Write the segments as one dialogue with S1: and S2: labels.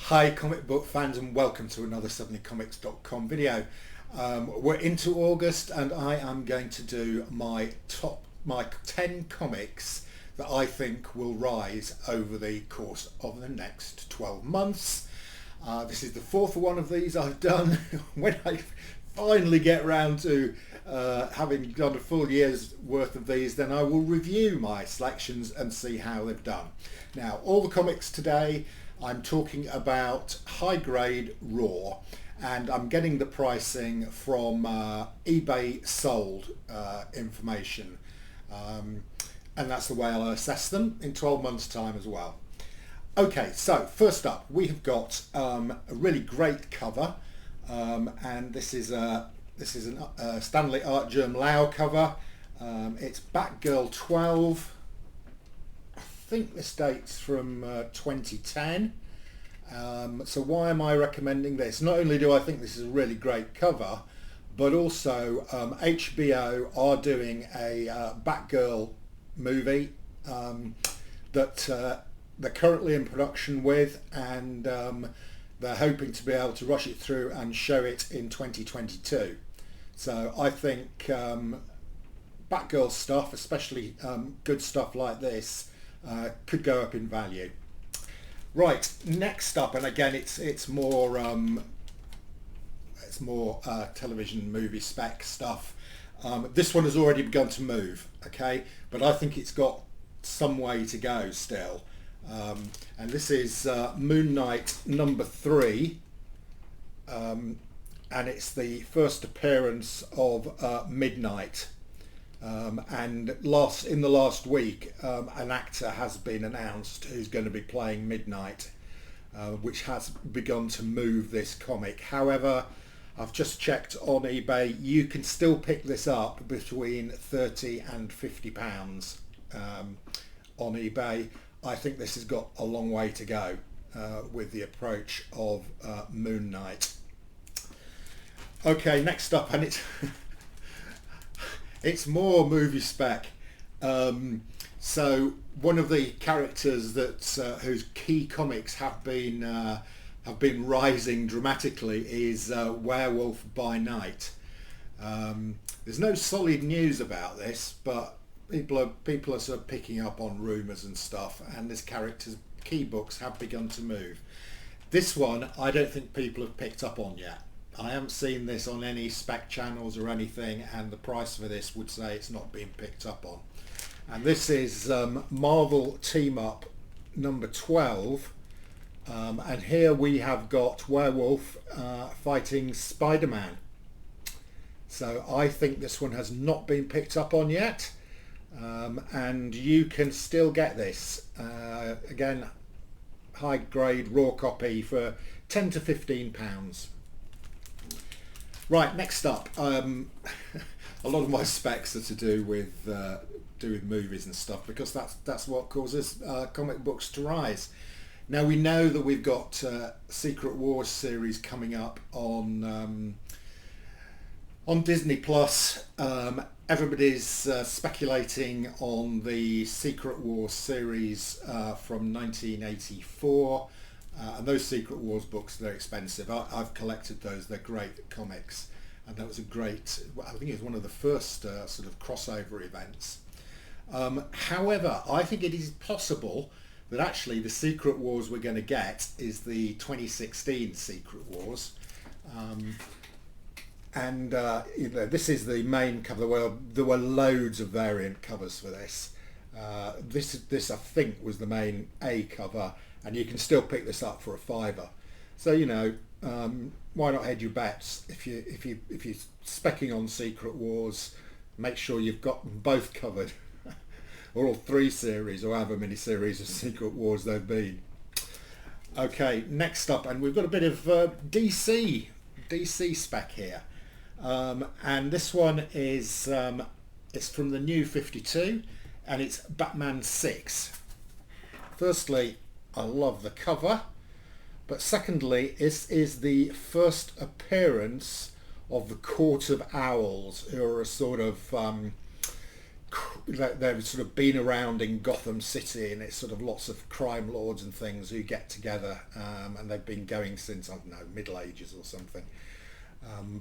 S1: Hi comic book fans, and welcome to another suddenlycomics.com video. We're into August and I am going to do my 10 comics that I think will rise over the course of the next 12 months. This is the fourth one of these I've done. When I finally get round to having done a full year's worth of these, then I will review my selections and see how they've done. Now, all the comics today, I'm talking about high grade raw, and I'm getting the pricing from eBay sold information, and that's the way I'll assess them in 12 months time as well. Okay, so first up we have got a really great cover, and this is a Stanley Art Germ Lau cover. It's Batgirl 12. I think this dates from 2010. So why am I recommending this? Not only do I think this is a really great cover, but also HBO are doing a Batgirl movie that they're currently in production with, and they're hoping to be able to rush it through and show it in 2022. So I think Batgirl stuff, especially good stuff like this, could go up in value. Right, next up, and again it's more television movie spec stuff. This one has already begun to move, okay, but I think it's got some way to go still. And this is Moon Knight number 3, and it's the first appearance of Midnight. And in the last week, an actor has been announced who's going to be playing Midnight, which has begun to move this comic. However, I've just checked on eBay, you can still pick this up between £30 and £50 on eBay. I think this has got a long way to go with the approach of Moon Knight. Okay, next up, and it's it's more movie spec. So one of the characters that whose key comics have been rising dramatically is Werewolf by Night. There's no solid news about this, but people are sort of picking up on rumours and stuff, and this character's key books have begun to move. This one I don't think people have picked up on yet. I haven't seen this on any spec channels or anything, and the price for this would say it's not being picked up on. And this is Marvel Team Up number 12, and here we have got Werewolf fighting Spider-Man. So I think this one has not been picked up on yet, and you can still get this. Again, high grade raw copy for £10 to £15. Right, next up, a lot of my specs are to do with movies and stuff, because that's what causes comic books to rise. Now we know that we've got Secret Wars series coming up on Disney Plus. Everybody's speculating on the Secret Wars series from 1984. And those Secret Wars books, they're expensive. I've collected those. They're great comics, and that was a great, I think it was one of the first sort of crossover events. However, I think it is possible that actually the Secret Wars we're going to get is the 2016 Secret Wars, and this is the main cover. Well, there were loads of variant covers for this. This I think was the main A cover, and you can still pick this up for a £5. So why not hedge your bets? If you're specking on Secret Wars, make sure you've got them both covered, or all 3 series, or however many series of Secret Wars there've been. Okay, next up, and we've got a bit of DC spec here, and this one is it's from the New 52, and it's Batman 6. Firstly, I love the cover, but secondly, this is the first appearance of the Court of Owls, who are a sort of they've sort of been around in Gotham City, and it's sort of lots of crime lords and things who get together, and they've been going since, I don't know, Middle Ages or something.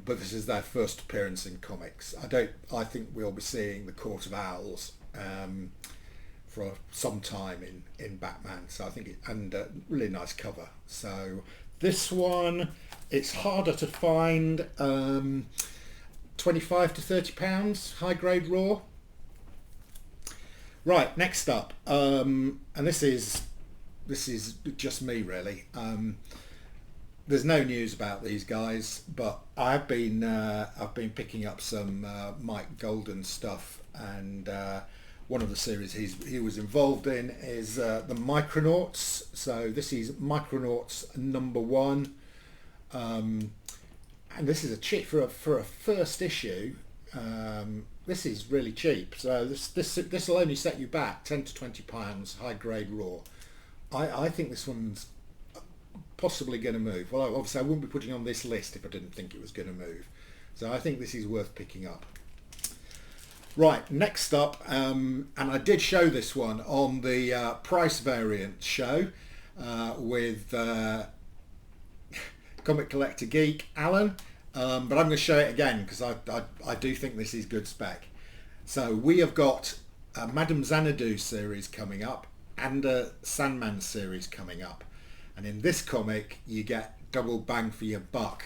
S1: But this is their first appearance in comics. I think we'll be seeing the Court of Owls for some time in Batman. So I think and really nice cover. So this one, it's harder to find. 25 to 30 pounds, high grade raw. Right, next up, and this is just me really. There's no news about these guys, but I've been picking up some Mike Golden stuff, and one of the series he was involved in is the Micronauts. So this is Micronauts #1, and this is a cheap for a first issue. This is really cheap. So this will only set you back 10 to 20 pounds, high grade raw. I think this one's possibly going to move. Well, obviously I wouldn't be putting on this list if I didn't think it was going to move. So I think this is worth picking up. Right, next up, and I did show this one on the price variant show with Comic Collector Geek Alan, but I'm going to show it again because I do think this is good spec. So we have got a Madame Xanadu series coming up and a Sandman series coming up, and in this comic you get double bang for your buck.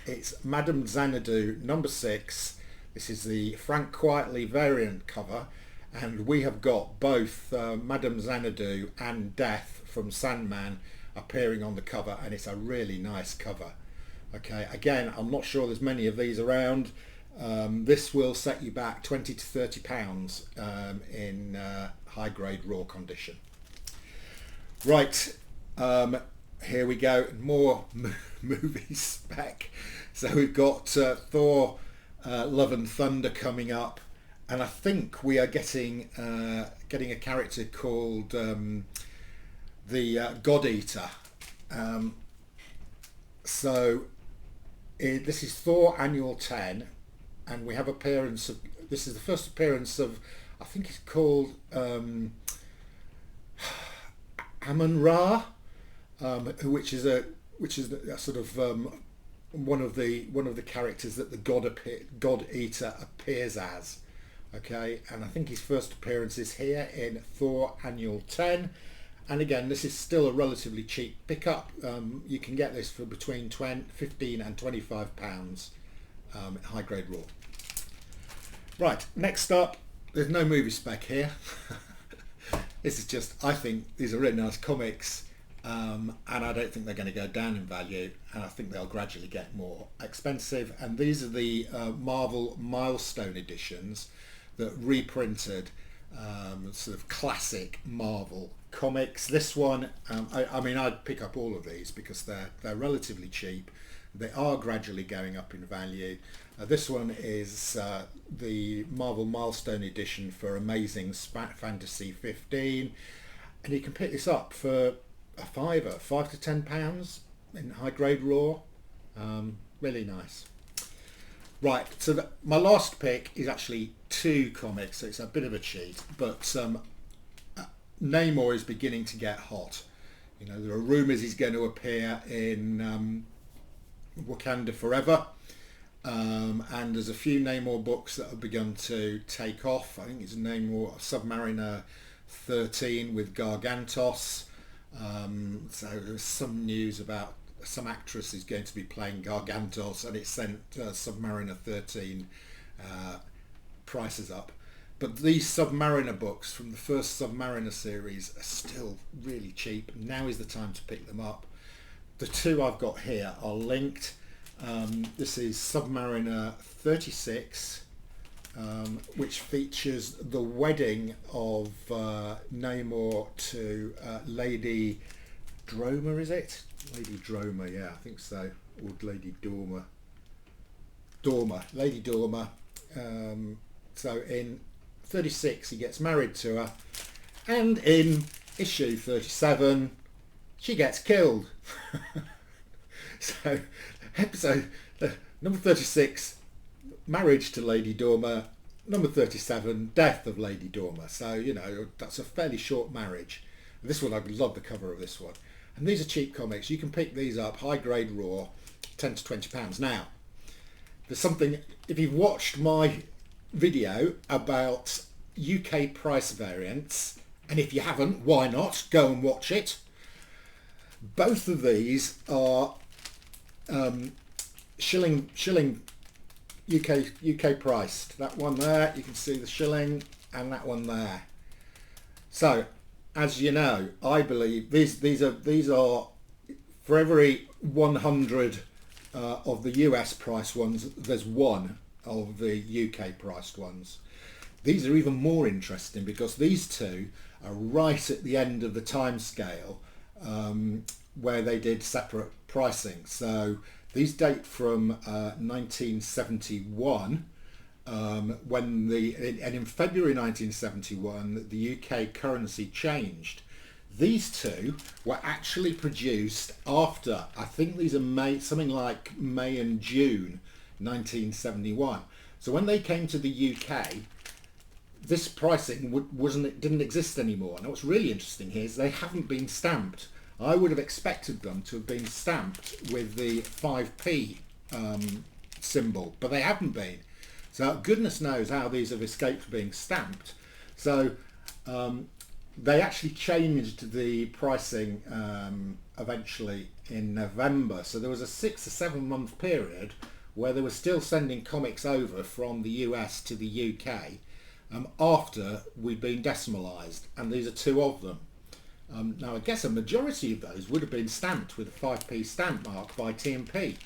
S1: It's Madame Xanadu #6. This is the Frank Quitely variant cover, and we have got both Madame Xanadu and Death from Sandman appearing on the cover, and it's a really nice cover. Okay, again, I'm not sure there's many of these around. This will set you back 20 to 30 pounds in high grade raw condition. Right, here we go, more movie spec. So we've got Thor Love and Thunder coming up, and I think we are getting a character called the God Eater. This is Thor Annual 10, and we have appearance of, this is the first appearance of, I think it's called Amun-Ra, which is a sort of one of the characters that the God Eater appears as. Okay, and I think his first appearance is here in Thor Annual 10. And again, this is still a relatively cheap pickup. You can get this for between 15 and 25 pounds, high grade raw. Right, next up, there's no movie spec here. This is just, I think these are really nice comics, and I don't think they're going to go down in value, and I think they'll gradually get more expensive. And these are the Marvel Milestone editions that reprinted sort of classic Marvel comics. This one, I mean, I'd pick up all of these because they're relatively cheap. They are gradually going up in value. This one is the Marvel Milestone edition for Amazing Fantasy 15, and you can pick this up for a fiver, 5 to 10 pounds in high grade raw. Really nice. Right, so my last pick is actually 2 comics, so it's a bit of a cheat, but Namor is beginning to get hot. You know, there are rumours he's going to appear in Wakanda Forever, and there's a few Namor books that have begun to take off. I think it's Namor Submariner 13 with Gargantos. So there's some news about some actress is going to be playing Gargantos, and it sent Submariner 13 prices up. But these Submariner books from the first Submariner series are still really cheap. Now is the time to pick them up. The 2 I've got here are linked. This is Submariner 36, which features the wedding of Namor to Lady Droma, is it? Lady Droma, yeah, I think so. Or Lady Dorma. Lady Dorma. So in 36 he gets married to her, and in issue 37 she gets killed. So episode number 36, marriage to Lady Dorma, number 37, Death of Lady Dormer. So, you know, that's a fairly short marriage. This one, I love the cover of this one. And these are cheap comics. You can pick these up, high grade raw, 10 to 20 pounds. Now, there's something, if you've watched my video about UK price variants, and if you haven't, why not? Go and watch it. Both of these are shilling UK priced. That one there, you can see the shilling, and that one there. So, as you know, I believe these are for every 100 of the US price ones, there's one of the UK priced ones. These are even more interesting because these two are right at the end of the time scale where they did separate pricing. So these date from 1971 when in February 1971 the UK currency changed. These two were actually produced after, I think these are something like May and June 1971. So when they came to the UK, this pricing didn't exist anymore. Now what's really interesting here is they haven't been stamped. I would have expected them to have been stamped with the 5p symbol, but they haven't been. So goodness knows how these have escaped being stamped. So they actually changed the pricing eventually in November. So there was a 6 or 7 month period where they were still sending comics over from the US to the UK after we'd been decimalised, and these are two of them. Now I guess a majority of those would have been stamped with a 5p stamp mark by T&P,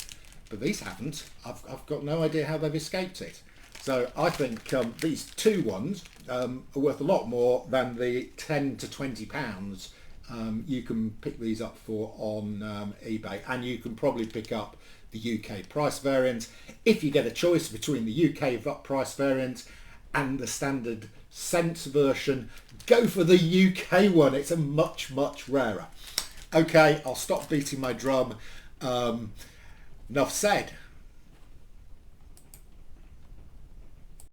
S1: but these haven't. I've got no idea how they've escaped it. So I think these two ones are worth a lot more than the 10 to 20 pounds you can pick these up for on eBay, and you can probably pick up the UK price variant. If you get a choice between the UK price variant and the standard cent version, go for the UK one. It's a much rarer. Okay, I'll stop beating my drum. Enough said.